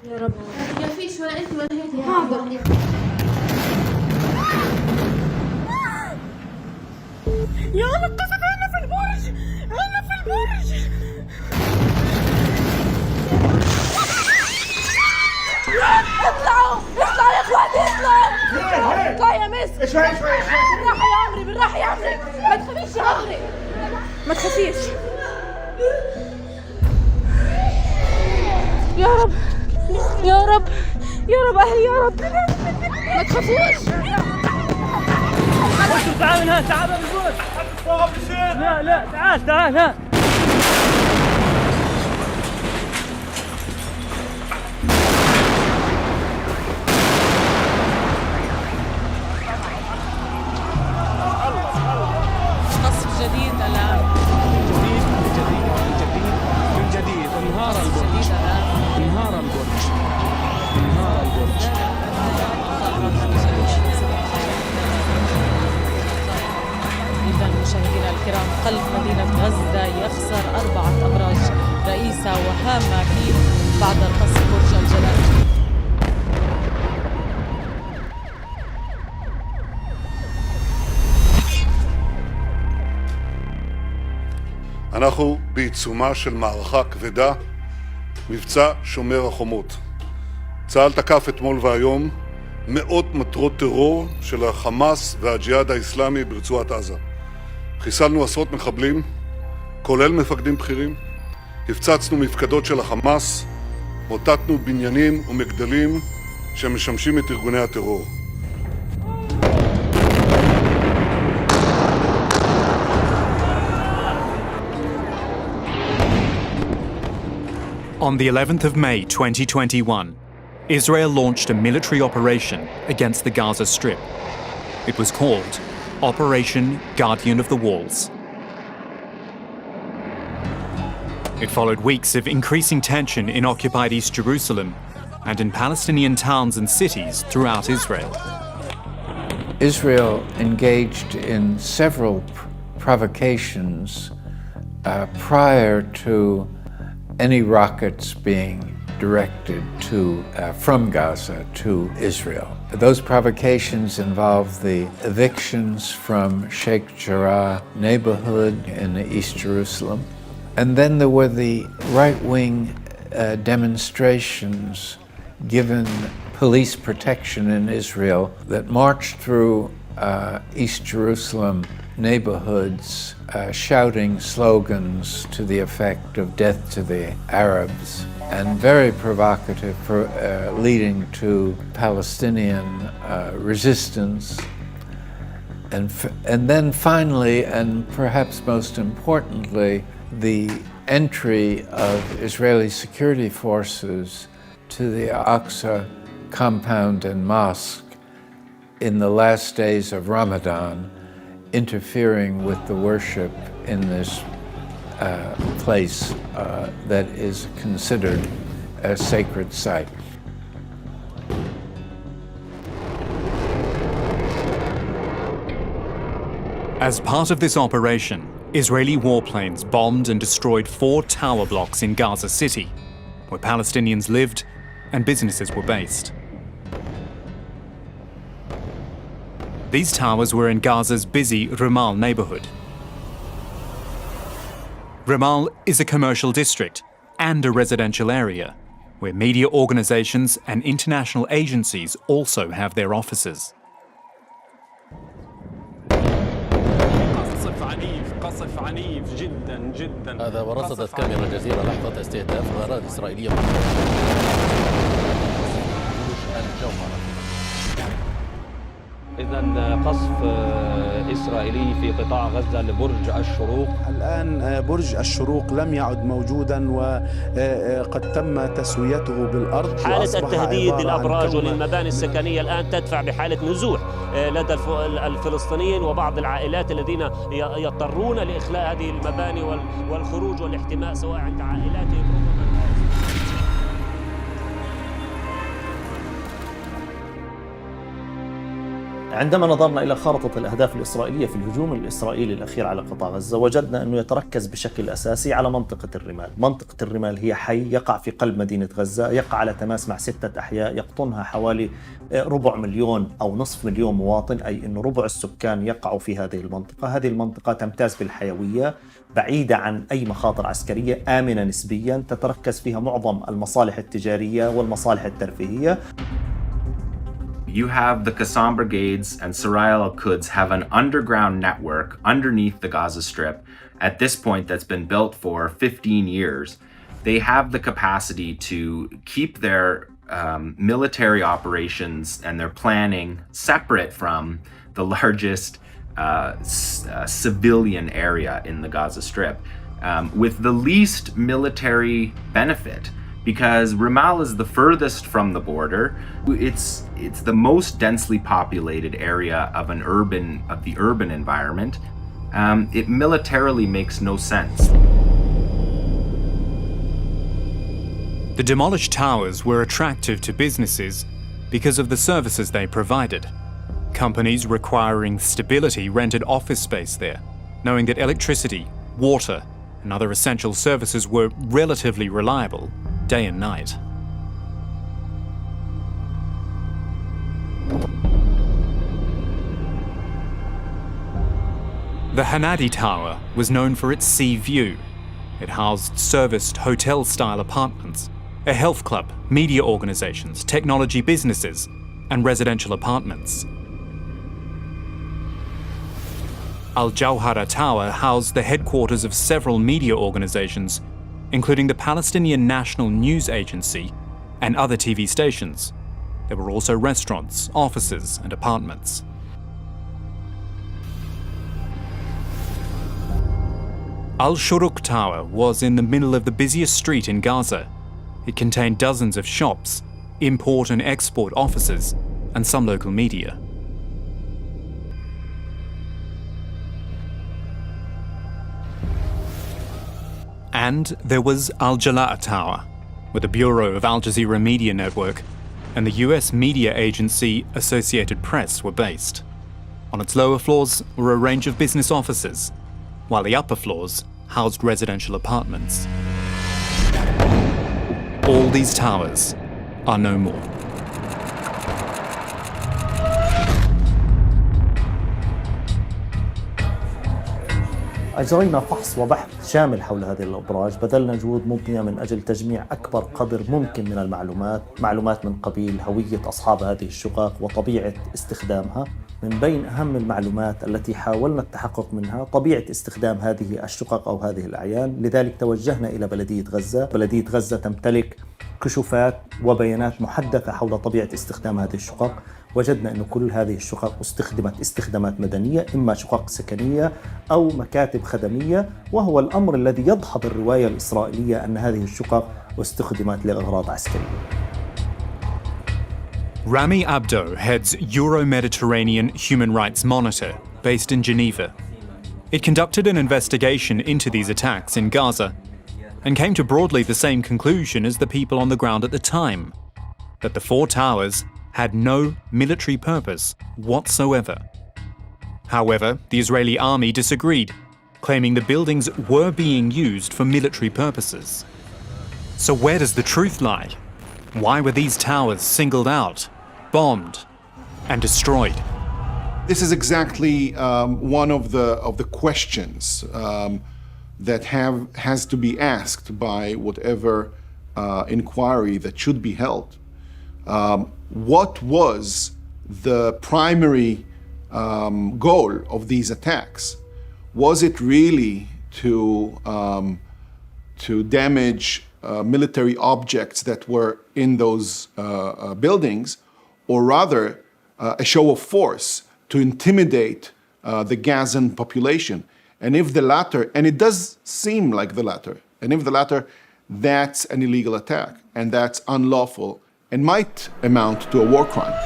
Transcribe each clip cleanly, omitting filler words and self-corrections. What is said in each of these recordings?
يا رب يا فيش ولا انت ولا هيك. حاضر. يا الله اتصل هنا في البرج، هنا في البرج. اطلعوا اطلعوا يا اخواتي، اطلعوا اطلعوا يا مس. شوي بالراحة يا عمري، بالراحة يا عمري، ما تخافيش يا عمري، ما تخافيش. يا رب يا رب يا رب أهلي، يا رب ما تخافوش. تعال من هنا، تعال بالبوت. لا تعال ها. قصف جديد الآن، من جديد انهار البرج. إذا مشاهدينا الكرام، قلب مدينة غزة يخسر 4 أبراج رئيسة وهامة فيه بعد القصف برج الجلال. אנחנו בעיצומה של מערכה כבדה, מבצע שומר החומות. צה"ל תקף אתמול והיום מאות מטרות טרור של החמאס והג'יהאד האסלאמי ברצועת עזה. חיסלנו עשרות מחבלים, כולל מפקדים בכירים, הפצצנו מפקדות של החמאס, מוטטנו בניינים ומגדלים שמשמשים את ארגוני הטרור. On the 11th of May 2021, Israel launched a military operation against the Gaza Strip. It was called Operation Guardian of the Walls. It followed weeks of increasing tension in occupied East Jerusalem and in Palestinian towns and cities throughout Israel. Israel engaged in several provocations prior to any rockets being directed from Gaza to Israel. Those provocations involved the evictions from Sheikh Jarrah neighborhood in East Jerusalem. And then there were the right-wing demonstrations given police protection in Israel that marched through East Jerusalem neighborhoods shouting slogans to the effect of death to the Arabs, and very provocative, leading to Palestinian resistance. And then finally, and perhaps most importantly, the entry of Israeli security forces to the Al-Aqsa compound and mosque in the last days of Ramadan, interfering with the worship in this place that is considered a sacred site. As part of this operation, Israeli warplanes bombed and destroyed 4 tower blocks in Gaza City, where Palestinians lived and businesses were based. These towers were in Gaza's busy Ramal neighborhood. Ramal is a commercial district and a residential area, where media organizations and international agencies also have their offices. قصف عنيف جدا جدا. هذا ورصدت كاميرا الجزيرة لحظة استهداف غارات إسرائيلية إذا قصف إسرائيلي في قطاع غزة لبرج الشروق. الآن برج الشروق لم يعد موجودا وقد تم تسويته بالأرض. حالة التهديد للأبراج وللمباني السكنية الآن تدفع بحالة نزوح لدى الفلسطينيين وبعض العائلات الذين يضطرون لإخلاء هذه المباني والخروج والاحتماء سواء عند عائلاتهم. عندما نظرنا إلى خارطة الأهداف الإسرائيلية في الهجوم الإسرائيلي الأخير على قطاع غزة وجدنا أنه يتركز بشكل أساسي على منطقة الرمال. منطقة الرمال هي حي يقع في قلب مدينة غزة، يقع على تماس مع 6 أحياء يقطنها حوالي 250,000 أو نصف مليون مواطن، أي أن ربع السكان يقعوا في هذه المنطقة. هذه المنطقة تمتاز بالحيوية، بعيدة عن أي مخاطر عسكرية، آمنة نسبيا، تتركز فيها معظم المصالح التجارية والمصالح الترفيهية. You have the Qassam brigades and Saraya al-Quds have an underground network underneath the Gaza Strip at this point that's been built for 15 years. They have the capacity to keep their military operations and their planning separate from the largest civilian area in the Gaza Strip with the least military benefit. Because Ramallah is the furthest from the border. It's the most densely populated area of the urban environment. It militarily makes no sense. The demolished towers were attractive to businesses because of the services they provided. Companies requiring stability rented office space there, knowing that electricity, water, and other essential services were relatively reliable day and night. The Hanadi Tower was known for its sea view. It housed serviced hotel-style apartments, a health club, media organizations, technology businesses, and residential apartments. Al Jawhara Tower housed the headquarters of several media organizations, including the Palestinian National News Agency and other TV stations. There were also restaurants, offices, and apartments. Al-Shuruq Tower was in the middle of the busiest street in Gaza. It contained dozens of shops, import and export offices, and some local media. And there was Al Jalaa Tower, where the Bureau of Al Jazeera Media Network and the US media agency Associated Press were based. On its lower floors were a range of business offices, while the upper floors housed residential apartments. All these towers are no more. أجرينا فحص وبحث شامل حول هذه الأبراج، بذلنا جهود مبنية من أجل تجميع أكبر قدر ممكن من معلومات من قبيل هوية أصحاب هذه الشقق وطبيعة استخدامها. من بين أهم المعلومات التي حاولنا التحقق منها طبيعة استخدام هذه الشقق أو هذه الأعيان، لذلك توجهنا إلى بلدية غزة. بلدية غزة تمتلك كشوفات وبيانات محدثة حول طبيعة استخدام هذه الشقق. وجدنا أن كل هذه الشقق استخدمت استخدامات مدنية، إما شقق سكنية أو مكاتب خدمية، وهو الأمر الذي يدحض الرواية الإسرائيلية أن هذه الشقق استخدمت لأغراض عسكرية. Rami Abdo heads Euro-Mediterranean Human Rights Monitor, based in Geneva. It conducted an investigation into these attacks in Gaza and came to broadly the same conclusion as the people on the ground at the time, that the 4 towers had no military purpose whatsoever. However, the Israeli army disagreed, claiming the buildings were being used for military purposes. So where does the truth lie? Why were these towers singled out, bombed, and destroyed? This is exactly one of the questions that has to be asked by whatever inquiry that should be held. What was the primary goal of these attacks? Was it really to damage military objects that were in those buildings, or rather a show of force to intimidate the Gazan population? And if the latter, and it does seem like the latter, and if the latter, that's an illegal attack, and that's unlawful, and might amount to a war crime.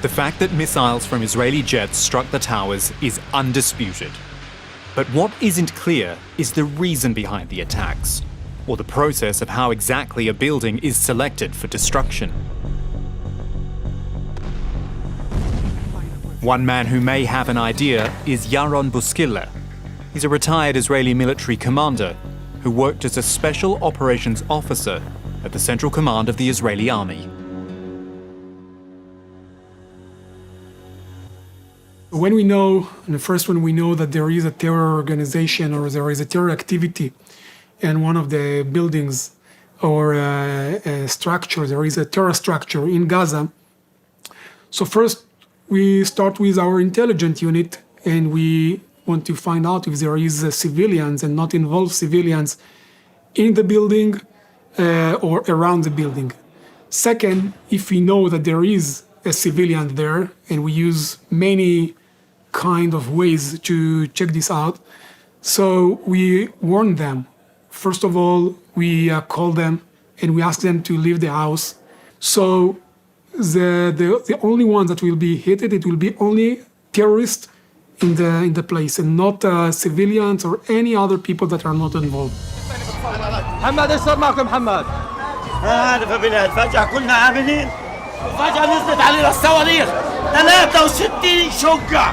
The fact that missiles from Israeli jets struck the towers is undisputed. But what isn't clear is the reason behind the attacks, or the process of how exactly a building is selected for destruction. One man who may have an idea is Yaron Buskilla. He's a retired Israeli military commander who worked as a special operations officer at the Central Command of the Israeli Army. When we know, and the first one we know that there is a terror organization or there is a terror activity in one of the buildings or a structure, there is a terror structure in Gaza. So first we start with our intelligence unit and we want to find out if there is civilians and not involved civilians in the building or around the building. Second, if we know that there is a civilian there, and we use many kind of ways to check this out. So we warn them. First of all, we call them and we ask them to leave the house. So the only ones that will be hit, it will be only terrorists in the place and not civilians or any other people that are not involved. محمد ايش صار معكم محمد؟ هذا فبلاد فجأة كنا آمنين وفجأة نزلت علينا الصواريخ 63 شقة.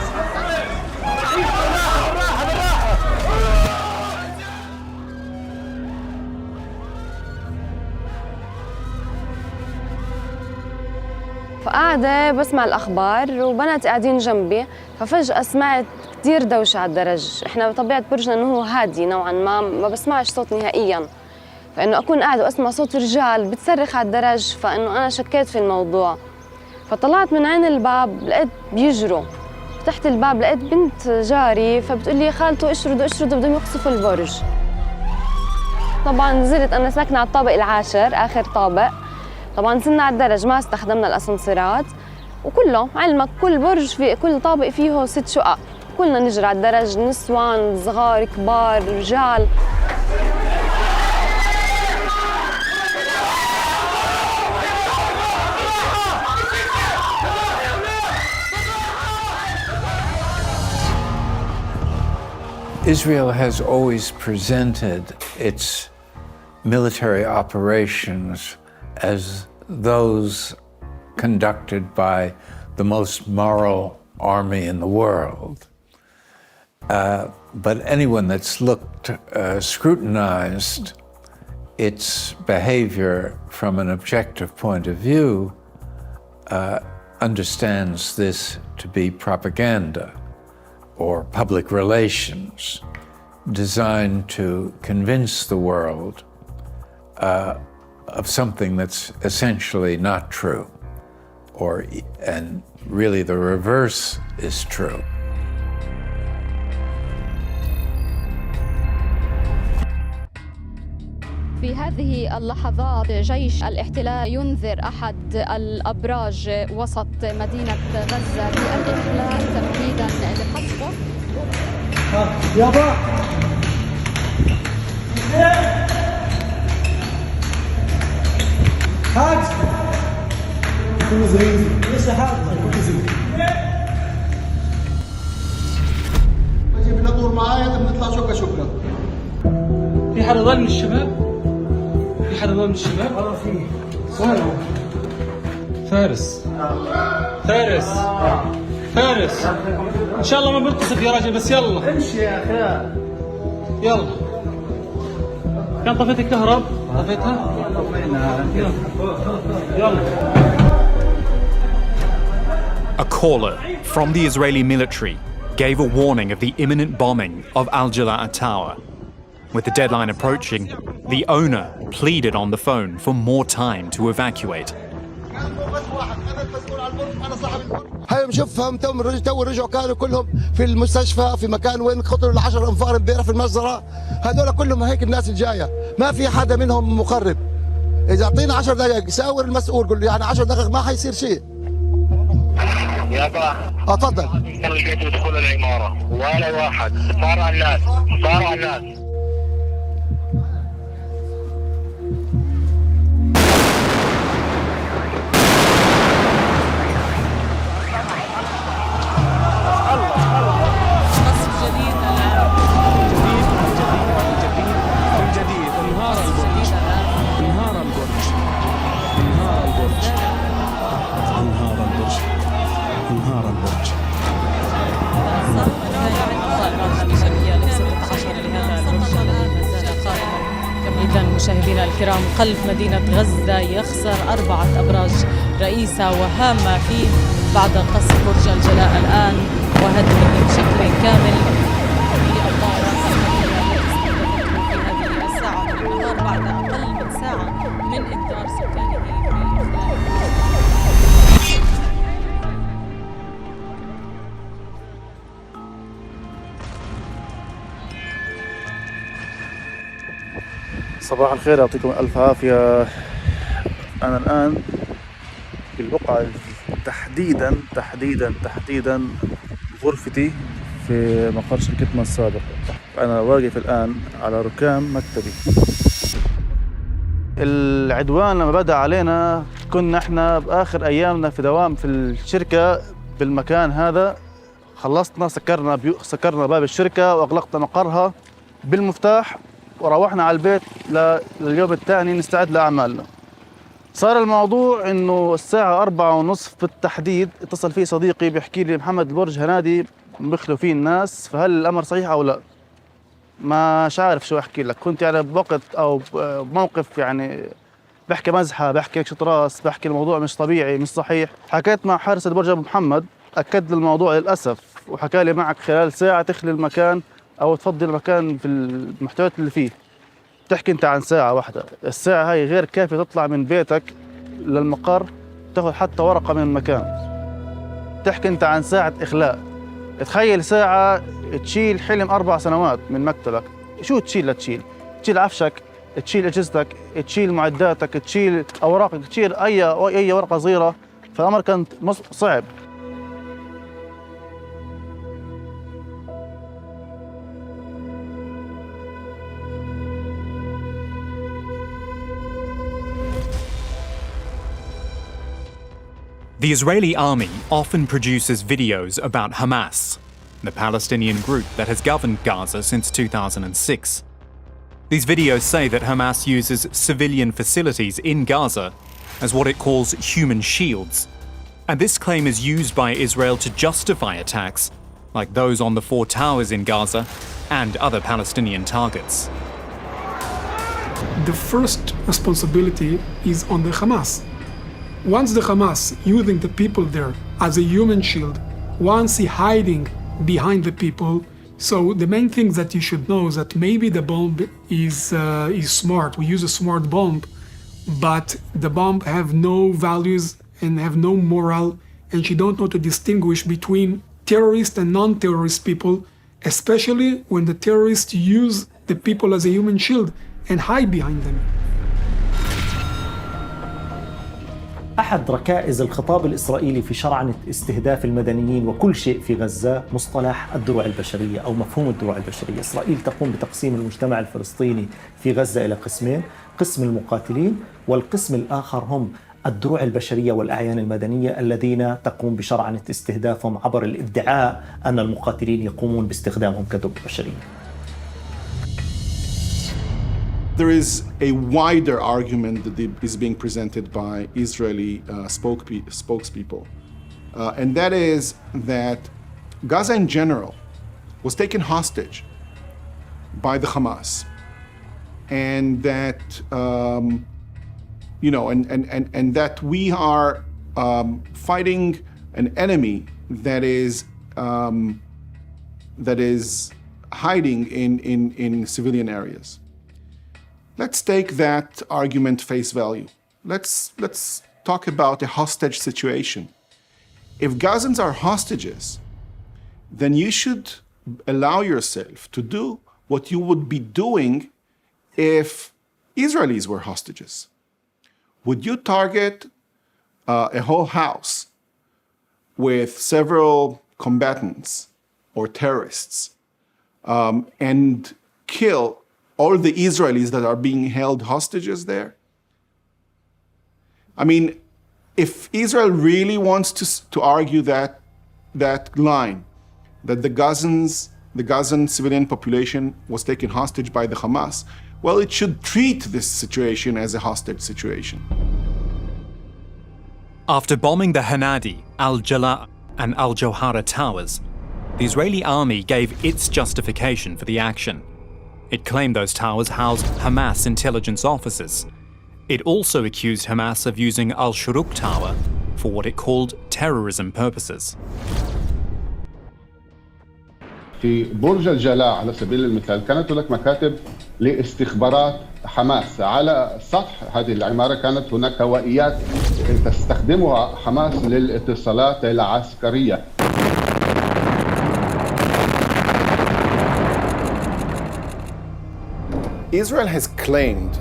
فقاعدة بسمع الأخبار وبنات قاعدين جنبي، ففجأة سمعت كتير دوشة على الدرج. إحنا بطبيعة برجنا إنه هو هادي نوعاً ما بسمعش صوت نهائياً. فإنه أكون قاعدة وأسمع صوت رجال بتصرخ على الدرج، فإنه أنا شكيت في الموضوع. فطلعت من عين الباب لقيت بيجروا. فتحت الباب لقيت بنت جاري فبتقول لي خالته اشردوا بدهم يقصفوا البرج. طبعاً نزلت، أنا ساكنة على الطابق العاشر آخر طابق. طبعاً نزلنا على الدرج، ما استخدمنا الأسانسيرات، وكله علمك كل برج في كل طابق فيه 6 شقق. كلنا نجري على الدرج، نسوان صغار كبار رجال. Israel has always presented its military operations as those conducted by the most moral army in the world. But anyone that's scrutinized its behavior from an objective point of view understands this to be propaganda or public relations designed to convince the world of something that's essentially not true, and really the reverse is true. في هذه اللحظات جيش الاحتلال ينذر أحد الأبراج وسط مدينة غزة بالإخلاء تمهيداً لقصفه. يابا حاج كله زين ليش حاج كله زين بجي بندور معايا بنطلع شقة في حدا ضل من الشباب؟ في حدا ضل من الشباب؟ في وين فارس ان شاء الله ما بنقصف يا راجل، بس يلا امشي يا اخي يلا. كان طفيت الكهرب؟ طفيتها؟ طفيناها يلا. A caller from the Israeli military gave a warning of the imminent bombing of Al Jalaa Tower. With the deadline approaching, the owner pleaded on the phone for more time to evacuate. هاي مشوفهم تو رجعوا كانوا كلهم في المستشفى في مكان وين خطروا ال10 انفار امبارح في المجزره. هذول كلهم هيك الناس الجايه، ما في حدا منهم مقرب. اذا اعطينا 10 دقائق ساور المسؤول قول له يعني 10 دقائق ما حيصير شيء. يابا تفضل. كانوا لقيتوا دخول العماره ولا واحد، صاروا على الناس. الطائرات الأمريكية F-16 لهذا البرج الذي ما زال قائما. إذا مشاهدينا الكرام، قلب مدينة غزة يخسر 4 أبراج رئيسة وهامة فيه بعد قصف برج الجلاء الآن وهدمه بشكل كامل بالطائرات الأمريكية في هذه الساعة من النهار بعد أقل من ساعة من إنذار سكانه بإخلال. صباح الخير، يعطيكم ألف عافية. أنا الآن في البقعة تحديدا غرفتي في مقر شركتنا السابق. أنا واقف الآن على ركام مكتبي. العدوان لما بدأ علينا كنا احنا بآخر أيامنا في دوام في الشركة بالمكان هذا. خلصنا سكرنا باب الشركة وأغلقنا مقرها بالمفتاح وروحنا على البيت لليوم الثاني نستعد لأعمالنا. صار الموضوع إنه الساعة 4:30 بالتحديد اتصل فيه صديقي بيحكي لي محمد البرج هنادي بيخلوا فيه الناس، فهل الأمر صحيح أو لا؟ مش عارف شو أحكي لك. كنت يعني بوقت أو بموقف يعني بحكي مزحة، بحكي شط راس، بحكي الموضوع مش طبيعي مش صحيح. حكيت مع حارس البرج أبو محمد أكد لي الموضوع للأسف، وحكى لي معك خلال ساعة تخلي المكان أو تفضي المكان في المحتويات اللي فيه. تحكي أنت عن ساعة واحدة، الساعة هاي غير كافية تطلع من بيتك للمقر تاخذ حتى ورقة من المكان. تحكي أنت عن ساعة إخلاء. تخيل ساعة تشيل حلم 4 سنوات من مكتبك. شو تشيل؟ تشيل عفشك، تشيل أجهزتك، تشيل معداتك، تشيل أوراقك، تشيل أي ورقة صغيرة. فالأمر كان صعب. The Israeli army often produces videos about Hamas, the Palestinian group that has governed Gaza since 2006. These videos say that Hamas uses civilian facilities in Gaza as what it calls human shields. And this claim is used by Israel to justify attacks like those on the 4 towers in Gaza and other Palestinian targets. The first responsibility is on the Hamas. Once the Hamas using the people there as a human shield, once he hiding behind the people, so the main thing that you should know is that maybe the bomb is smart. We use a smart bomb, but the bomb have no values and have no moral, and she don't know to distinguish between terrorist and non-terrorist people, especially when the terrorists use the people as a human shield and hide behind them. أحد ركائز الخطاب الإسرائيلي في شرعنة استهداف المدنيين وكل شيء في غزة مصطلح الدروع البشرية أو مفهوم الدروع البشرية. إسرائيل تقوم بتقسيم المجتمع الفلسطيني في غزة إلى قسمين، قسم المقاتلين والقسم الآخر هم الدروع البشرية والأعيان المدنية الذين تقوم بشرعنة استهدافهم عبر الادعاء أن المقاتلين يقومون باستخدامهم كدروع بشرية. There is a wider argument that is being presented by Israeli spokespeople, and that is that Gaza in general was taken hostage by the Hamas, and that and that we are fighting an enemy that is hiding in civilian areas. Let's take that argument face value. Let's talk about a hostage situation. If Gazans are hostages, then you should allow yourself to do what you would be doing if Israelis were hostages. Would you target a whole house with several combatants or terrorists and kill all the Israelis that are being held hostages there? I mean, if Israel really wants to argue that line, that the Gazan civilian population was taken hostage by the Hamas, well, it should treat this situation as a hostage situation. After bombing the Hanadi, Al-Jala and Al-Jawhara towers, the Israeli army gave its justification for the action. It claimed those towers housed Hamas intelligence officers. It also accused Hamas of using Al-Shuruq Tower for what it called terrorism purposes. في برج الجلاء على سبيل المثال كانت هناك مكاتب لاستخبارات حماس. على سطح هذه العمارة كانت هناك هوائيات تستخدمها حماس للاتصالات العسكرية. Israel has claimed,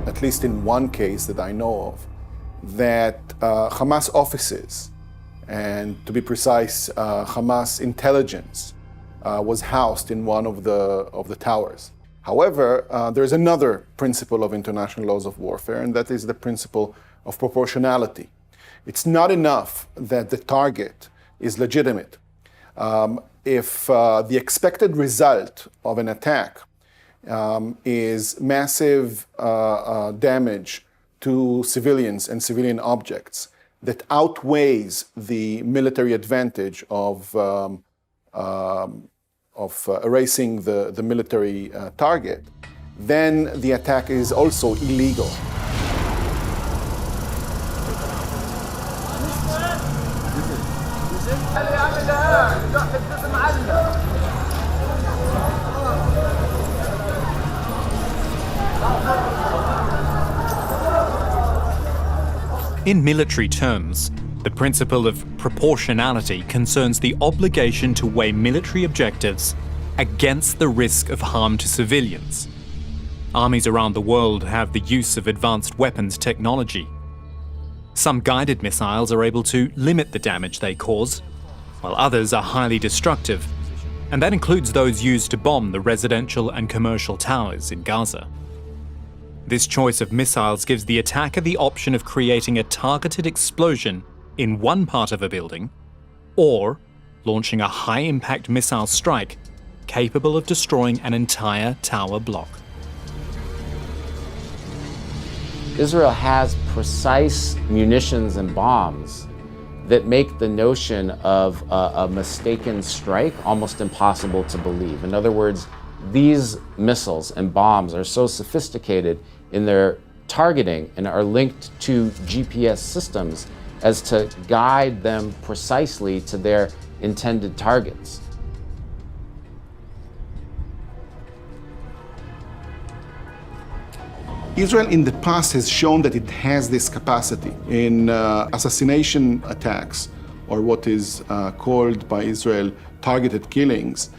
at least in one case that I know of, that Hamas offices, and to be precise, Hamas intelligence, was housed in one of the towers. However, there is another principle of international laws of warfare, and that is the principle of proportionality. It's not enough that the target is legitimate. If the expected result of an attack is massive damage to civilians and civilian objects that outweighs the military advantage of erasing the military target, then the attack is also illegal. In military terms, the principle of proportionality concerns the obligation to weigh military objectives against the risk of harm to civilians. Armies around the world have the use of advanced weapons technology. Some guided missiles are able to limit the damage they cause, while others are highly destructive, and that includes those used to bomb the residential and commercial towers in Gaza. This choice of missiles gives the attacker the option of creating a targeted explosion in one part of a building, or launching a high-impact missile strike capable of destroying an entire tower block. Israel has precise munitions and bombs that make the notion of a mistaken strike almost impossible to believe. In other words, these missiles and bombs are so sophisticated in their targeting and are linked to GPS systems as to guide them precisely to their intended targets. Israel in the past has shown that it has this capacity in assassination attacks, or what is called by Israel targeted killings.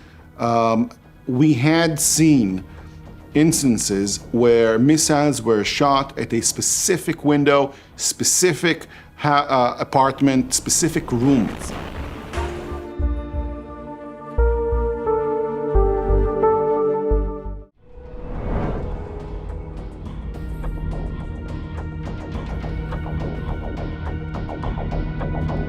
We had seen instances where missiles were shot at a specific window, specific apartment, specific rooms.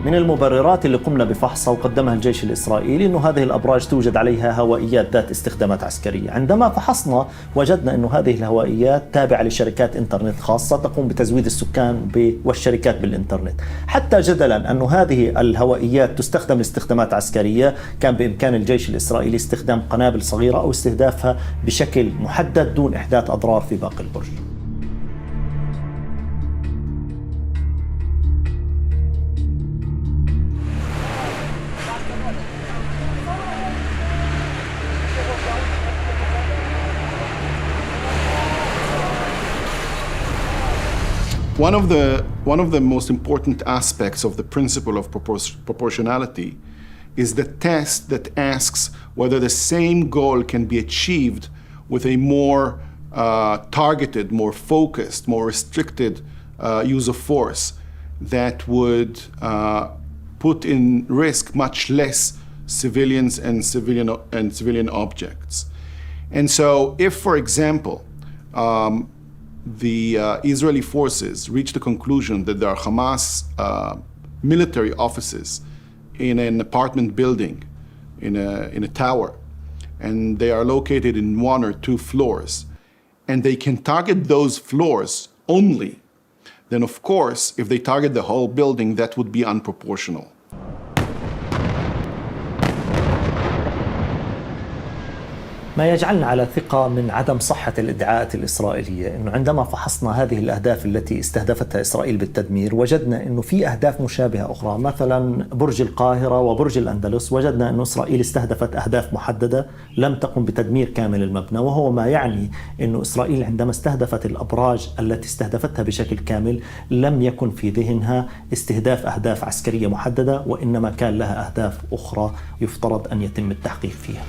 من المبررات اللي قمنا بفحصها وقدمها الجيش الإسرائيلي أنه هذه الأبراج توجد عليها هوائيات ذات استخدامات عسكرية. عندما فحصنا وجدنا أنه هذه الهوائيات تابعة لشركات إنترنت خاصة تقوم بتزويد السكان والشركات بالإنترنت. حتى جدلا أنه هذه الهوائيات تستخدم لاستخدامات عسكرية، كان بإمكان الجيش الإسرائيلي استخدام قنابل صغيرة أو استهدافها بشكل محدد دون إحداث أضرار في باقي البرج. One of the most important aspects of the principle of proportionality is the test that asks whether the same goal can be achieved with a more targeted, more focused, more restricted use of force that would put in risk much less civilians and civilian objects. And so if, for example, the Israeli forces reach the conclusion that there are Hamas military offices in an apartment building, in a tower, and they are located in one or two floors, and they can target those floors only, then of course, if they target the whole building, that would be unproportional. ما يجعلنا على ثقة من عدم صحة الادعاءات الإسرائيلية، إنه عندما فحصنا هذه الأهداف التي استهدفتها إسرائيل بالتدمير وجدنا إنه في أهداف مشابهة أخرى، مثلا برج القاهرة وبرج الأندلس، وجدنا إنه إسرائيل استهدفت أهداف محددة لم تقم بتدمير كامل المبنى، وهو ما يعني إنه إسرائيل عندما استهدفت الأبراج التي استهدفتها بشكل كامل لم يكن في ذهنها استهداف أهداف عسكرية محددة، وإنما كان لها أهداف أخرى يفترض أن يتم التحقيق فيها.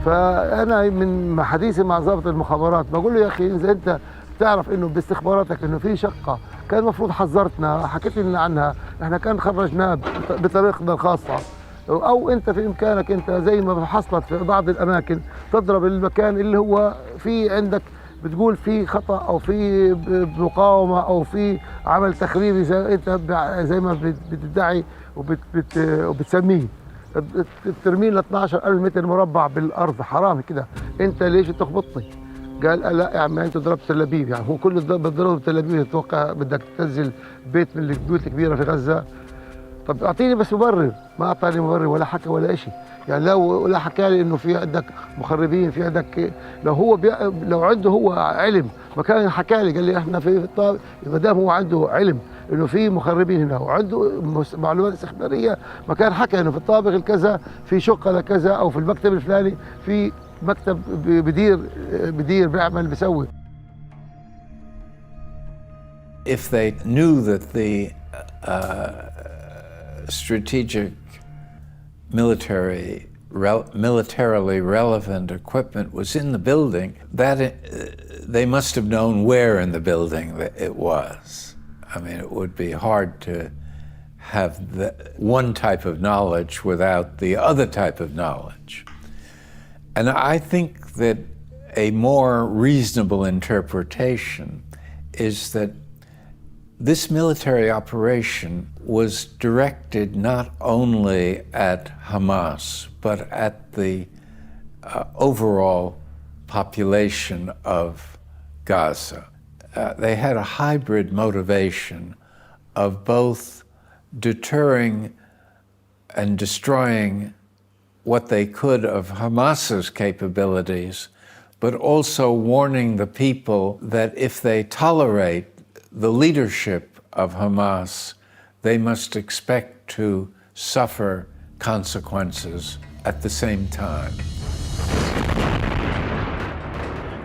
فانا من حديثي مع ضابط المخابرات بقول له يا اخي اذا انت تعرف انه باستخباراتك انه في شقه كان المفروض حذرتنا، حكيت لنا عنها، احنا كان خرجناه بطريقتنا الخاصه، او انت في امكانك انت زي ما حصلت في بعض الاماكن تضرب المكان اللي هو في عندك بتقول في خطا او في مقاومه او في عمل تخريبي زي ما بتدعي وبتسميه، ترمي له 12,000 متر مربع بالارض، حرام كده، انت ليش تخبطني؟ قال لا يا عم انت ضربت تل ابيب، يعني هو كل بتضرب تل ابيب تتوقع بدك تنزل بيت من البيوت الكبيره في غزه؟ طب اعطيني بس مبرر، ما اعطاني مبرر ولا حكى ولا شيء، يعني لو لا حكى لي انه في عندك مخربين، في عندك، لو عنده هو علم ما كان حكى لي، قال لي احنا في الطابق، ما دام هو عنده علم انه في مخربين هنا وعنده معلومات استخباريه ما كان حكى انه في الطابق الكذا في شقه لكذا او في المكتب الفلاني في مكتب بدير بيعمل بيسوي. If they knew that the strategic militarily relevant equipment was in the building, that they must have known where in the building that it was. I mean, it would be hard to have the one type of knowledge without the other type of knowledge. And I think that a more reasonable interpretation is that this military operation was directed not only at Hamas, but at the overall population of Gaza. They had a hybrid motivation of both deterring and destroying what they could of Hamas's capabilities, but also warning the people that if they tolerate the leadership of Hamas, they must expect to suffer consequences at the same time.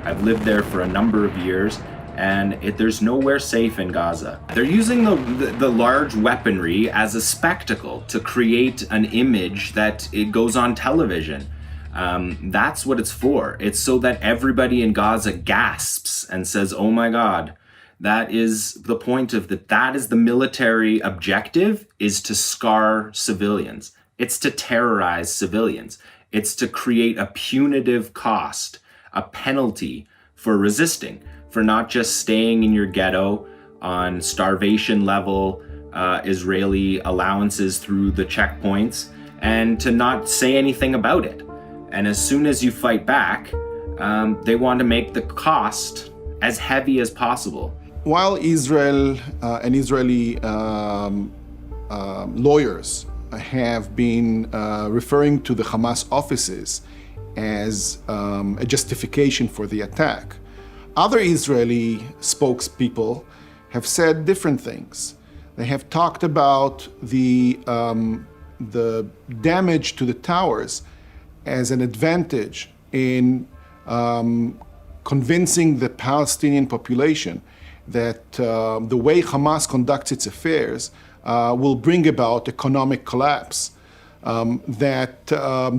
I've lived there for a number of years, and there's nowhere safe in Gaza. They're using the large weaponry as a spectacle to create an image that it goes on television. That's what it's for. It's so that everybody in Gaza gasps and says, oh my God. That is the point of that is the military objective, is to scar civilians. It's to terrorize civilians. It's to create a punitive cost, a penalty for resisting, for not just staying in your ghetto on starvation level Israeli allowances through the checkpoints, and to not say anything about it. And as soon as you fight back, they want to make the cost as heavy as possible. While Israel and Israeli lawyers have been referring to the Hamas offices as a justification for the attack, other Israeli spokespeople have said different things. They have talked about the damage to the towers as an advantage in convincing the Palestinian population that the way Hamas conducts its affairs will bring about economic collapse, that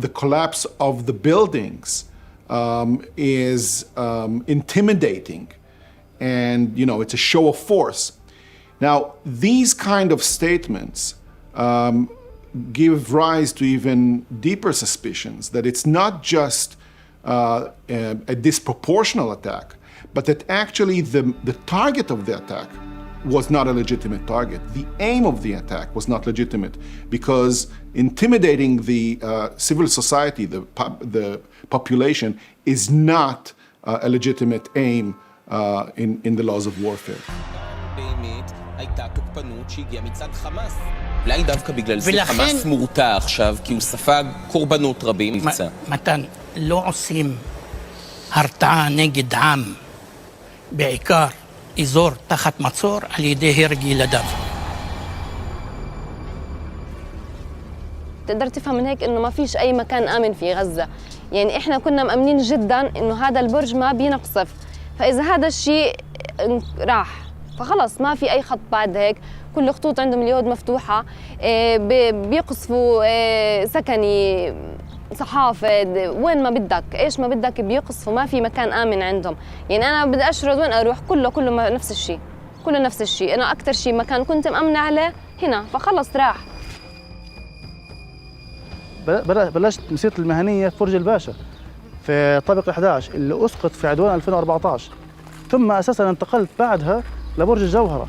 the collapse of the buildings is intimidating, and it's a show of force. Now, these kind of statements give rise to even deeper suspicions that it's not just a disproportional attack, but that actually the target of the attack was not a legitimate target. The aim of the attack was not legitimate, because intimidating the civil society, the population, is not a legitimate aim in the laws of warfare. הייתה תוקפנות שהגיעה מצד חמאס. אולי דווקא בגלל זה חמאס מורתע עכשיו, כי הוא ספג קורבנות רבים מבצע. מתן, לא עושים הרתעה נגד עם, בעיקר אזור תחת מצור, על ידי הרג ילדיו. تقدر تفهم من هيك إنه ما فيش أي مكان آمن في غزة. يعني إحنا كنا مأمنين جداً إنه هذا البرج ما بينقصف، فإذا هذا الشيء راح فخلص ما في أي خط بعد هيك. كل الخطوط عندهم اليود مفتوحة، بيقصفوا سكني، صحافة، وين ما بدك، إيش ما بدك بيقصفوا، ما في مكان آمن عندهم. يعني أنا بدي أشرد وين أروح كله نفس الشيء، كله نفس الشيء. أنا أكتر شيء مكان كنت مأمنة عليه هنا، فخلص راح. بلشت مسيرتي المهنية في برج الباشا في طابق 11 اللي أسقط في عدوان 2014، ثم أساساً انتقلت بعدها لبرج الجوهرة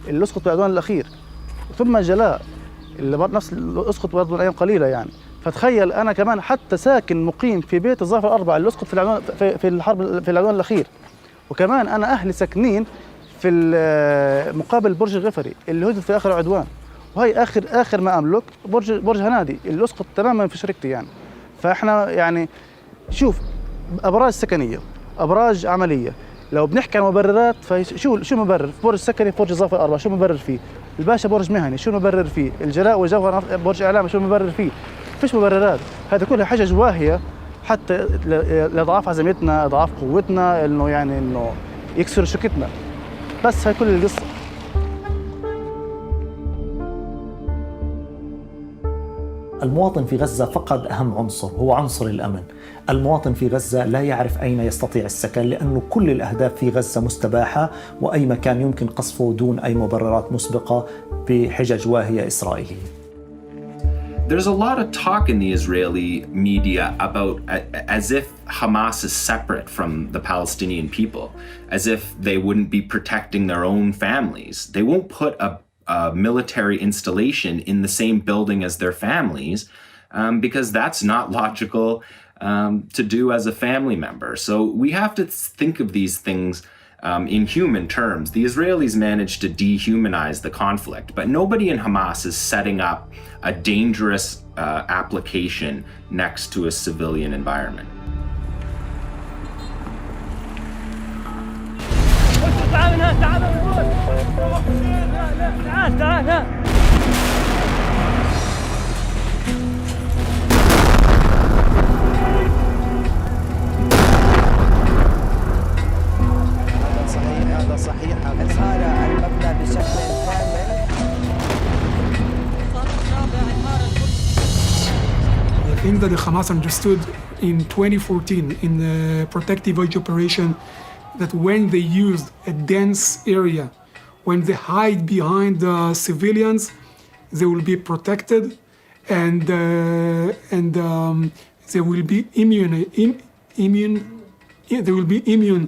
اللي أسقط في العدوان الأخير، ثم جلاء اللي نفس اللي أسقط برضه أيام قليلة يعني. فتخيل أنا كمان حتى ساكن مقيم في بيت الظافر 4 اللي أسقط في العدوان في الحرب في العدوان الأخير، وكمان أنا أهلي ساكنين في مقابل برج الغفري اللي هدد في آخر العدوان، وهي آخر ما أملك برج هنادي اللي أسقط تماماً في شركتي يعني. فإحنا يعني شوف أبراج سكنية، أبراج عملية، لو بنحكي عن مبررات فشو المبرر؟ في برج سكني في برج الظافر 4 شو المبرر فيه؟ الباشا برج مهني شو المبرر فيه؟ الجلاء والجوهر برج إعلامي شو المبرر فيه؟ فيش مبررات، هذه كلها حجج واهية حتى لإضعاف عزيمتنا، إضعاف قوتنا، إنه يكسر شركتنا. بس هاي كل القصة. المواطن في غزة فقد أهم عنصر، هو عنصر الأمن. المواطن في غزة لا يعرف أين يستطيع السكن، لأنه كل الأهداف في غزة مستباحة، وأي مكان يمكن قصفه دون أي مبررات مسبقة بحجج واهية إسرائيلية. There's a lot of talk in the Israeli media about as if Hamas is separate from the Palestinian people, as if they wouldn't be protecting their own families. They won't put a military installation in the same building as their families because that's not logical to do as a family member. So we have to think of these things in human terms. The Israelis managed to dehumanize the conflict, but nobody in Hamas is setting up a dangerous application next to a civilian environment. هذا صحيح هذا المبنى بشكل كامل. The thing that the Hamas understood in 2014 in the protective age operation, that when they used a dense area, when they hide behind the civilians, they will be protected, and they will be immune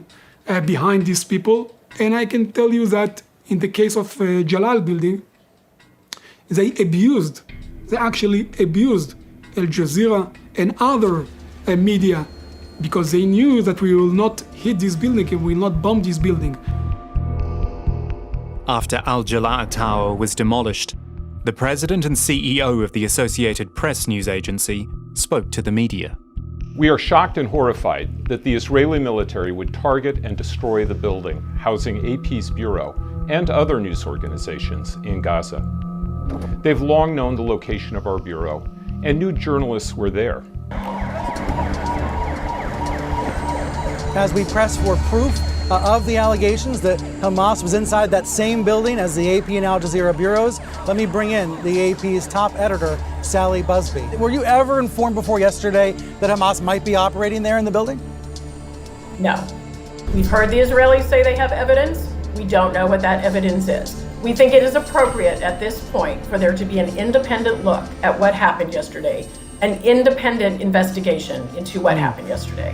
behind these people. And I can tell you that in the case of Jalal building, they actually abused Al Jazeera and other media, because they knew that we will not hit this building and we will not bomb this building. After Al Jalaa Tower was demolished, the president and CEO of the Associated Press news agency spoke to the media. We are shocked and horrified that the Israeli military would target and destroy the building housing AP's bureau and other news organizations in Gaza. They've long known the location of our bureau and knew journalists were there. As we press for proof of the allegations that Hamas was inside that same building as the AP and Al Jazeera bureaus, let me bring in the AP's top editor, Sally Busby. Were you ever informed before yesterday that Hamas might be operating there in the building? No. We've heard the Israelis say they have evidence. We don't know what that evidence is. We think it is appropriate at this point for there to be an independent look at what happened yesterday, an independent investigation into what happened yesterday.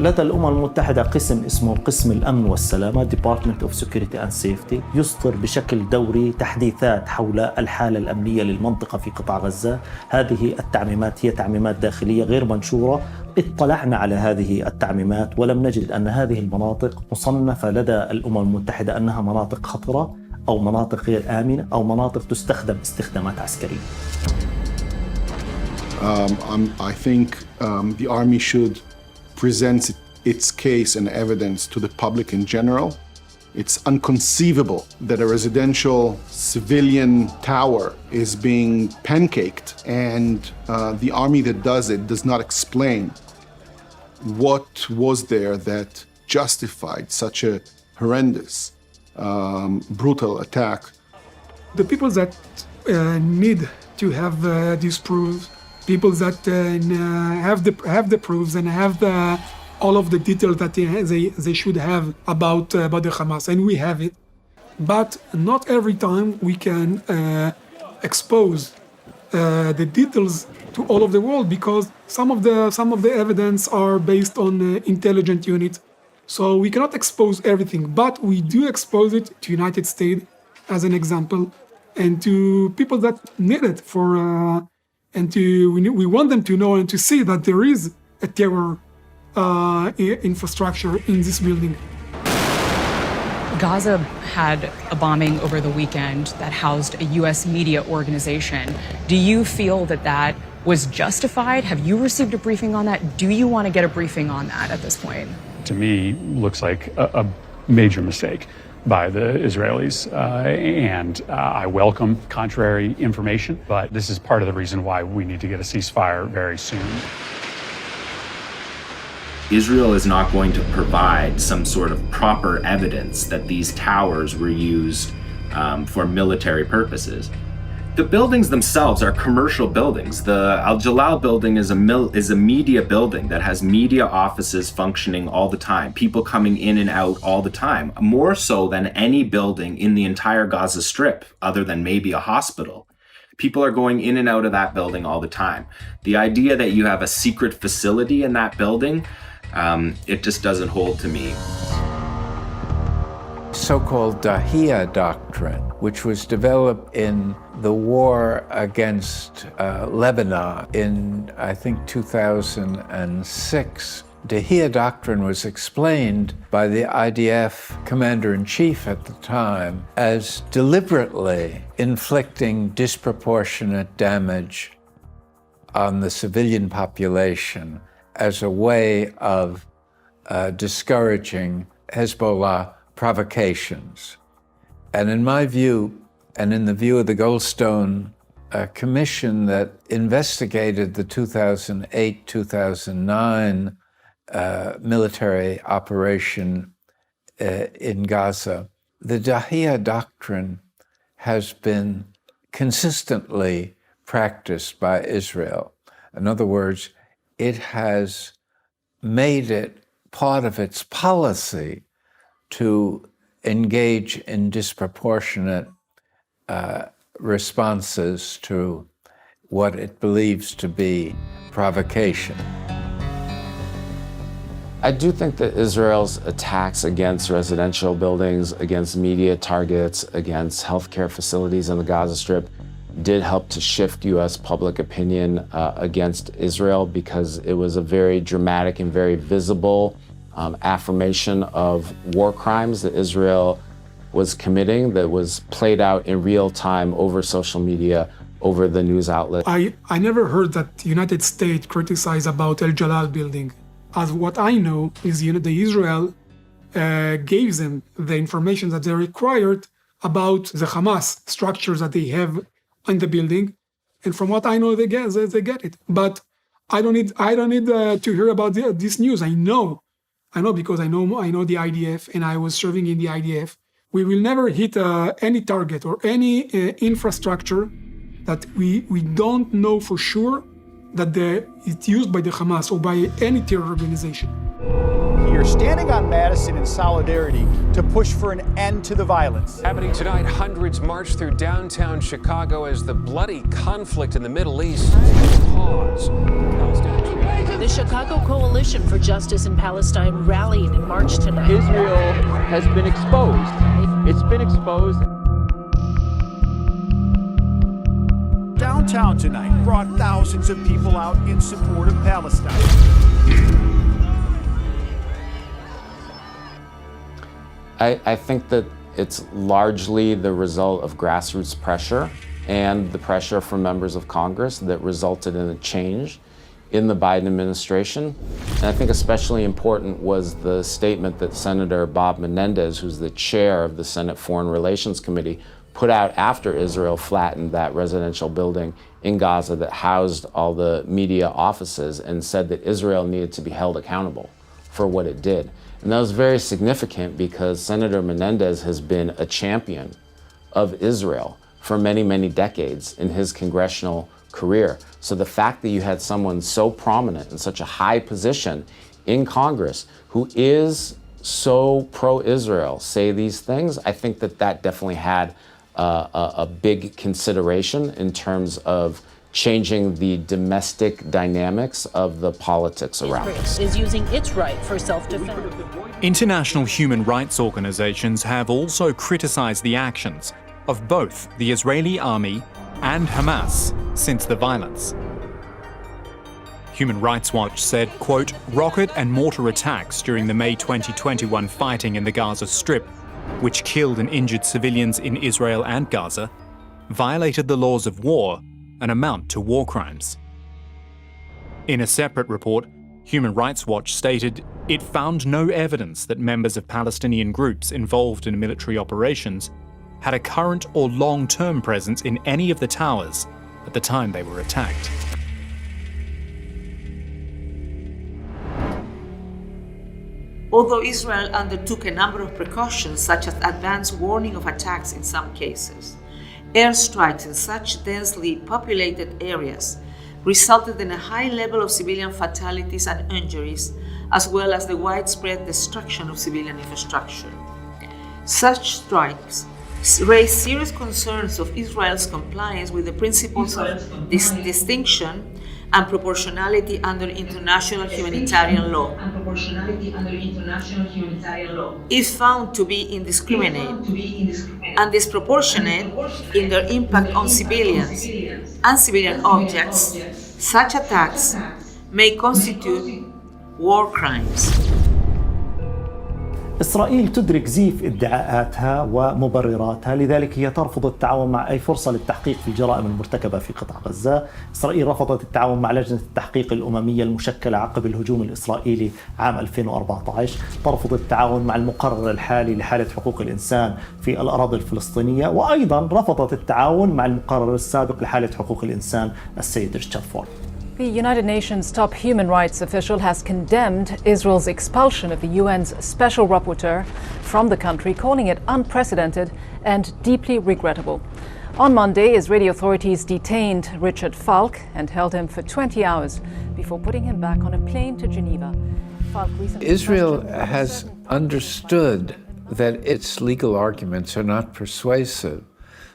لدى الأمم المتحدة قسم اسمه قسم الأمن والسلامة Department of Security and Safety يصدر بشكل دوري تحديثات حول الحالة الأمنية للمنطقة في قطاع غزة. هذه التعميمات هي تعميمات داخلية غير منشورة. اطلعنا على هذه التعميمات ولم نجد أن هذه المناطق مصنفة لدى الأمم المتحدة أنها مناطق خطرة أو مناطق غير آمنة أو مناطق تستخدم استخدامات عسكرية. I think the army should present its case and evidence to the public in general. It's inconceivable that a residential civilian tower is being pancaked and the army that does it does not explain what was there that justified such a horrendous, brutal attack. The people that need to have these proofs, people that have the proofs and have all of the details that they should have about the Hamas, and we have it. But not every time we can expose the details to all of the world, because some of the evidence are based on intelligence units. So we cannot expose everything, but we do expose it to United States as an example, and to people that need it for. And we want them to know and to see that there is a terror infrastructure in this building. Gaza had a bombing over the weekend that housed a U.S. media organization. Do you feel that that was justified? Have you received a briefing on that? Do you want to get a briefing on that at this point? To me, looks like a major mistake by the Israelis, and I welcome contrary information, but this is part of the reason why we need to get a ceasefire very soon. Israel is not going to provide some sort of proper evidence that these towers were used for military purposes. The buildings themselves are commercial buildings. The Al Jalal building is a media building that has media offices functioning all the time, people coming in and out all the time, more so than any building in the entire Gaza Strip, other than maybe a hospital. People are going in and out of that building all the time. The idea that you have a secret facility in that building, it just doesn't hold to me. So-called Dahiya doctrine, which was developed in the war against Lebanon in, I think, 2006. Dahiya doctrine was explained by the IDF commander-in-chief at the time as deliberately inflicting disproportionate damage on the civilian population as a way of discouraging Hezbollah provocations. And in my view, and in the view of the Goldstone Commission that investigated the 2008-2009 military operation in Gaza, the Dahiya doctrine has been consistently practiced by Israel. In other words, it has made it part of its policy to engage in disproportionate responses to what it believes to be provocation. I do think that Israel's attacks against residential buildings, against media targets, against healthcare facilities in the Gaza Strip did help to shift U.S. public opinion against Israel, because it was a very dramatic and very visible affirmation of war crimes that Israel was committing, that was played out in real time over social media, over the news outlet. I never heard that the United States criticized about Al Jalal building. As what I know is the Israel gave them the information that they required about the Hamas structures that they have in the building, and from what I know, they get it. But I don't need to hear about this news. I know because I know the IDF, and I was serving in the IDF. We will never hit any target or any infrastructure that we don't know for sure that it's used by the Hamas or by any terror organization. Here here standing on Madison in solidarity to push for an end to the violence. Happening tonight, hundreds march through downtown Chicago as the bloody conflict in the Middle East pause. The Chicago Coalition for Justice in Palestine rallied in March tonight. Israel has been exposed. It's been exposed. Downtown tonight brought thousands of people out in support of Palestine. I think that it's largely the result of grassroots pressure and the pressure from members of Congress that resulted in a change in the Biden administration. And I think especially important was the statement that Senator Bob Menendez, who's the chair of the Senate Foreign Relations Committee, put out after Israel flattened that residential building in Gaza that housed all the media offices, and said that Israel needed to be held accountable for what it did. And that was very significant because Senator Menendez has been a champion of Israel for many, many decades in his congressional career. So the fact that you had someone so prominent in such a high position in Congress who is so pro-Israel say these things, I think that that definitely had a big consideration in terms of changing the domestic dynamics of the politics around us. Is using its right for self-defense. International human rights organizations have also criticized the actions of both the Israeli army and Hamas since the violence. Human Rights Watch said, quote, rocket and mortar attacks during the May 2021 fighting in the Gaza Strip, which killed and injured civilians in Israel and Gaza, violated the laws of war and amount to war crimes. In a separate report, Human Rights Watch stated it found no evidence that members of Palestinian groups involved in military operations had a current or long-term presence in any of the towers at the time they were attacked. Although Israel undertook a number of precautions, such as advance warning of attacks in some cases, airstrikes in such densely populated areas resulted in a high level of civilian fatalities and injuries, as well as the widespread destruction of civilian infrastructure. Such strikes raise serious concerns of Israel's compliance with the principles of distinction and proportionality under international humanitarian law. If found to be indiscriminate and disproportionate in their impact on civilians and civilian objects, such attacks may constitute war crimes. إسرائيل تدرك زيف ادعاءاتها ومبرراتها، لذلك هي ترفض التعاون مع أي فرصة للتحقيق في الجرائم المرتكبة في قطاع غزة. إسرائيل رفضت التعاون مع لجنة التحقيق الأممية المشكلة عقب الهجوم الإسرائيلي عام 2014، ترفض التعاون مع المقرر الحالي لحالة حقوق الإنسان في الأراضي الفلسطينية، وأيضا رفضت التعاون مع المقرر السابق لحالة حقوق الإنسان السيد ريتشارد فورد. The United Nations top human rights official has condemned Israel's expulsion of the UN's special rapporteur from the country, calling it unprecedented and deeply regrettable. On Monday, Israeli authorities detained Richard Falk and held him for 20 hours before putting him back on a plane to Geneva. Israel has understood that its legal arguments are not persuasive,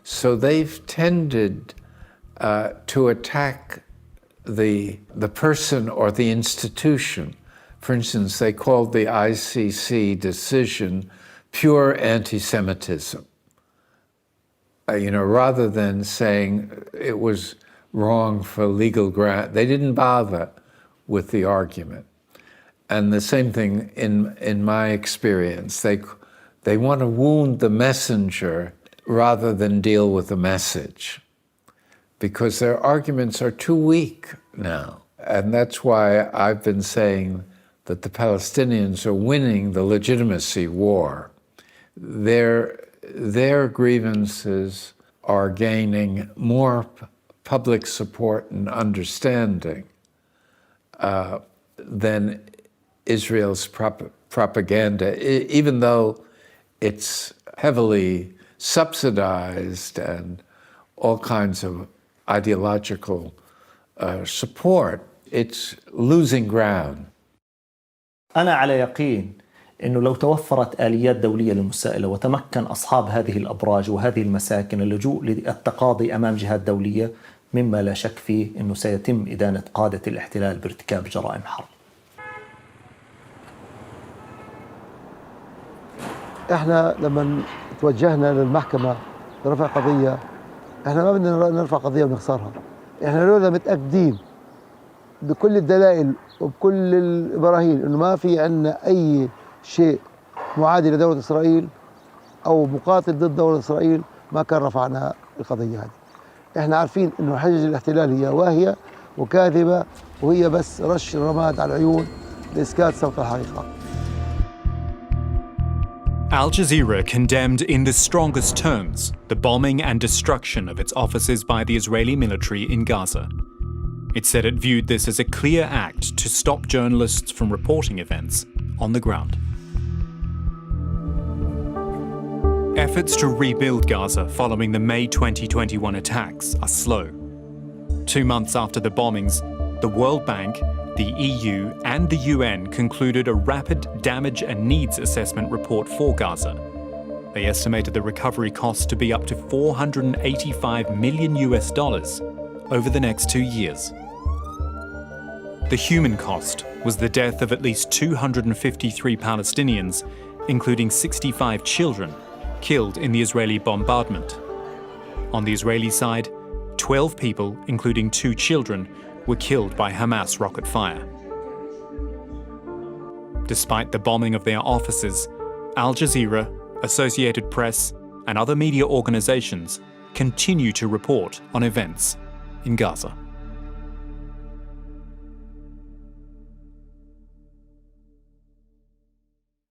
so they've tended to attack the person or the institution. For instance, they called the ICC decision pure anti-Semitism. Rather than saying it was wrong for legal ground, they didn't bother with the argument. And the same thing in my experience, they want to wound the messenger rather than deal with the message, because their arguments are too weak now. And that's why I've been saying that the Palestinians are winning the legitimacy war. Their grievances are gaining more public support and understanding than Israel's propaganda, even though it's heavily subsidized and all kinds of ideological support. It's losing ground. أنا على يقين أنه لو توفرت آليات دولية للمساءلة وتمكن أصحاب هذه الأبراج وهذه المساكن اللجوء للتقاضي أمام جهات دولية، مما لا شك فيه أنه سيتم إدانة قادة الاحتلال بارتكاب جرائم حرب. احنا لما توجهنا للمحكمة لرفع قضية، احنا ما بدنا نرفع قضية ونخسرها. احنا لولا متأكدين بكل الدلائل وبكل البراهين انه ما في عندنا اي شيء معادي لدولة اسرائيل او مقاتل ضد دولة اسرائيل، ما كان رفعنا القضية هذه. احنا عارفين انه حجج الاحتلال هي واهية وكاذبة، وهي بس رش رماد على العيون لإسكات صوت الحقيقة. Al Jazeera condemned in the strongest terms the bombing and destruction of its offices by the Israeli military in Gaza. It said it viewed this as a clear act to stop journalists from reporting events on the ground. Efforts to rebuild Gaza following the May 2021 attacks are slow. 2 months after the bombings, the World Bank, the EU and the UN concluded a rapid damage and needs assessment report for Gaza. They estimated the recovery costs to be up to $485 million over the next 2 years. The human cost was the death of at least 253 Palestinians, including 65 children, killed in the Israeli bombardment. On the Israeli side, 12 people, including 2 children, were killed by Hamas rocket fire. Despite the bombing of their offices, Al Jazeera, Associated Press, and other media organizations continue to report on events in Gaza.